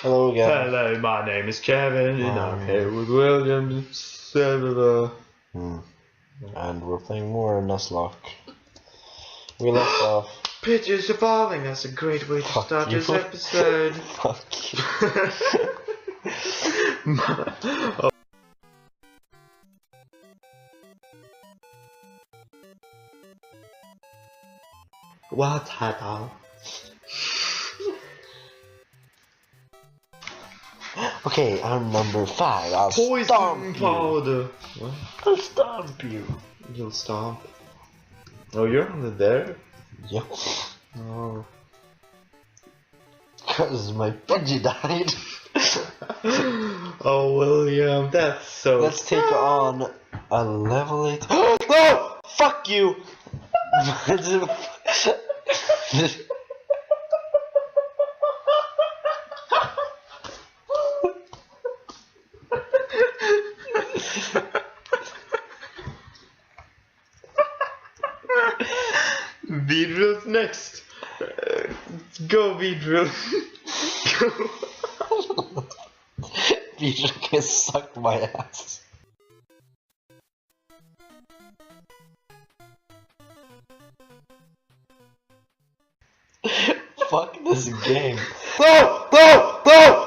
Hello again. Hello, my name is Kevin, and I'm Um, here with William. And we're playing more Nuzlocke. We left off. Pictures are falling. That's a great way to Fuck start you. this episode. Fuck you. What happened? Okay, I'm number 5. I'll Poison stomp you. powder. What? I'll stomp you. You'll stomp. Oh, you're under there? Yep. Oh. Cause my budgie died. Oh, William, that's so. Let's take on a level 8. No! Fuck you! Beedrill's next. Go, Beedrill. Go. Peter can suck my ass. Fuck this game. No! No! No!